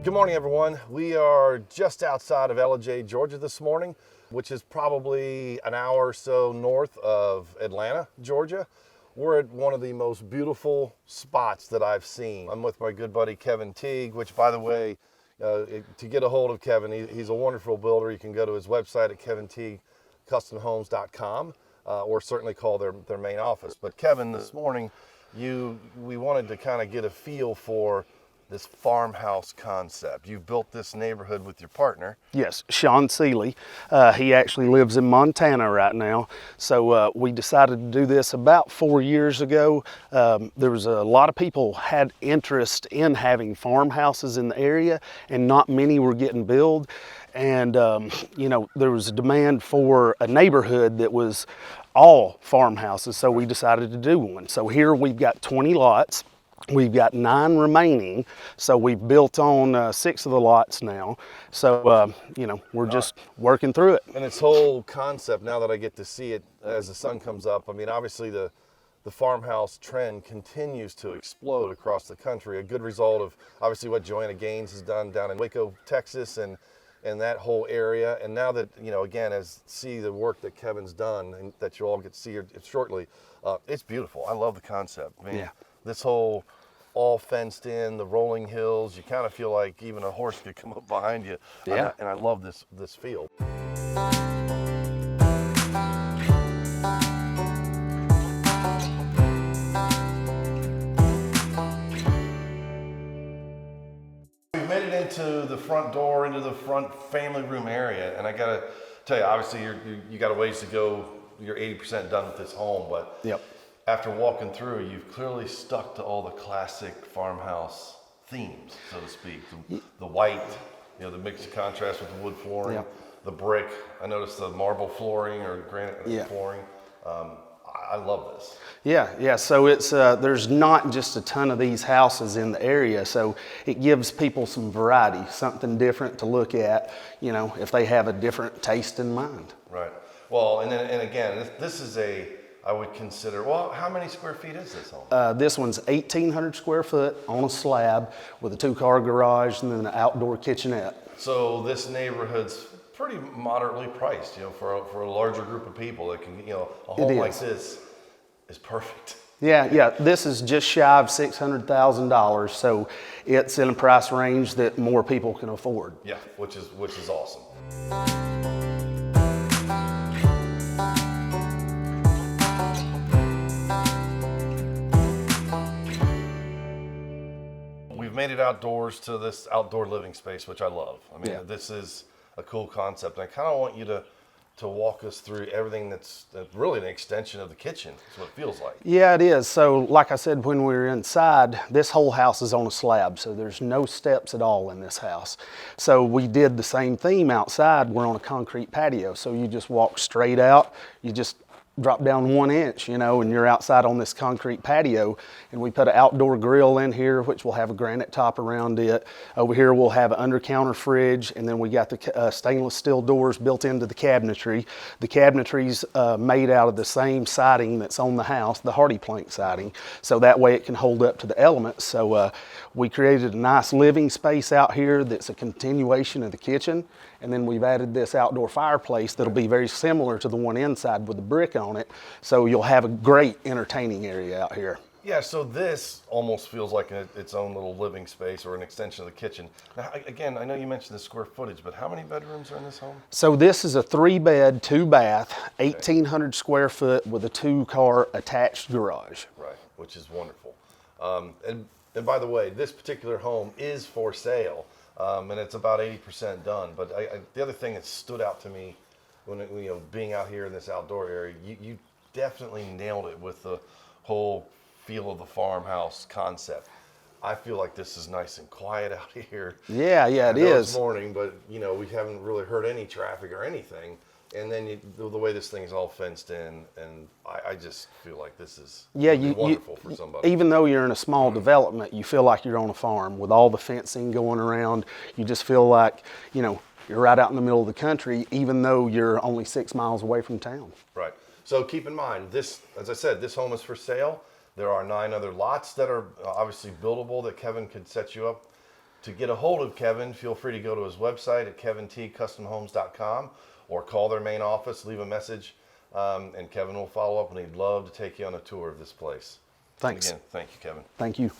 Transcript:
Good morning, everyone. We are just outside of Ellijay, Georgia this morning, which is probably an hour or so north of Atlanta, Georgia. We're at one of the most beautiful spots that I've seen. I'm with my good buddy Kevin Teague, which, by the way, to get a hold of Kevin, he's a wonderful builder. You can go to his website at kevinteaguecustomhomes.com or certainly call their main office. But Kevin, this morning, we wanted to kind of get a feel for this farmhouse concept. You've built this neighborhood with your partner. Yes, Sean Seeley. He actually lives in Montana right now. So we decided to do this about 4 years ago. There was a lot of people had interest in having farmhouses in the area, and not many were getting built. And there was a demand for a neighborhood that was all farmhouses, so we decided to do one. So here we've got 20 lots. We've got 9 remaining, so we've built on 6 of the lots now. So, we're just working through it. And its whole concept, now that I get to see it as the sun comes up, I mean, obviously the farmhouse trend continues to explode across the country. A good result of obviously what Joanna Gaines has done down in Waco, Texas, and that whole area. And now that, again, see the work that Kevin's done and that you'll all get to see here shortly, it's beautiful. I love the concept. I mean, yeah. This whole all fenced in, the rolling hills, you kind of feel like even a horse could come up behind you. Yeah. And I love this field. We've made it into the front door, into the front family room area, and I gotta tell you, obviously you got a ways to go. You're 80% done with this home, but Yep. After walking through, you've clearly stuck to all the classic farmhouse themes, so to speak. The white, the mixed contrast with the wood flooring, Yep. the brick. I noticed the marble flooring or granite flooring. I love this. Yeah. So it's there's not just a ton of these houses in the area, so it gives people some variety, something different to look at. If they have a different taste in mind. Right. Well, and again, this is I would consider, how many square feet is this home? This one's 1,800 square foot on a slab with a 2-car garage and then an outdoor kitchenette. So this neighborhood's pretty moderately priced, for a larger group of people that can, a home like this is perfect. Yeah. This is just shy of $600,000, so it's in a price range that more people can afford. Yeah, which is awesome. We've made it outdoors to this outdoor living space, which I love. I mean, This is a cool concept. And I kind of want you to walk us through everything that's really an extension of the kitchen. That's what it feels like. Yeah, it is. So like I said, when we were inside, this whole house is on a slab, so there's no steps at all in this house. So we did the same theme outside. We're on a concrete patio, so you just walk straight out. You just drop down 1 inch, and you're outside on this concrete patio. And we put an outdoor grill in here, which will have a granite top around it. Over here, we'll have an under-counter fridge, and then we got the stainless steel doors built into the cabinetry. The cabinetry's made out of the same siding that's on the house, the hardy plank siding, so that way it can hold up to the elements. So we created a nice living space out here that's a continuation of the kitchen. And then we've added this outdoor fireplace that'll be very similar to the one inside with the brick on it. So you'll have a great entertaining area out here. Yeah, so this almost feels like its own little living space or an extension of the kitchen. Now, again, I know you mentioned the square footage, but how many bedrooms are in this home? So this is a 3-bed, 2-bath, 1,800 square foot with a 2-car attached garage. Right, which is wonderful. And by the way, this particular home is for sale. And it's about 80% done. But the other thing that stood out to me when being out here in this outdoor area, you definitely nailed it with the whole feel of the farmhouse concept. I feel like this is nice and quiet out here. Yeah, it is. It's morning, but we haven't really heard any traffic or anything. And then the way this thing is all fenced in, and I just feel like this is wonderful for somebody. Even though you're in a small development, you feel like you're on a farm with all the fencing going around. You just feel like, you're right out in the middle of the country, even though you're only 6 miles away from town. Right. So keep in mind, this, as I said, this home is for sale. There are 9 other lots that are obviously buildable that Kevin could set you up. To get a hold of Kevin, feel free to go to his website at kevintcustomhomes.com or call their main office, leave a message, and Kevin will follow up, and he'd love to take you on a tour of this place. Thanks. And again, thank you, Kevin. Thank you.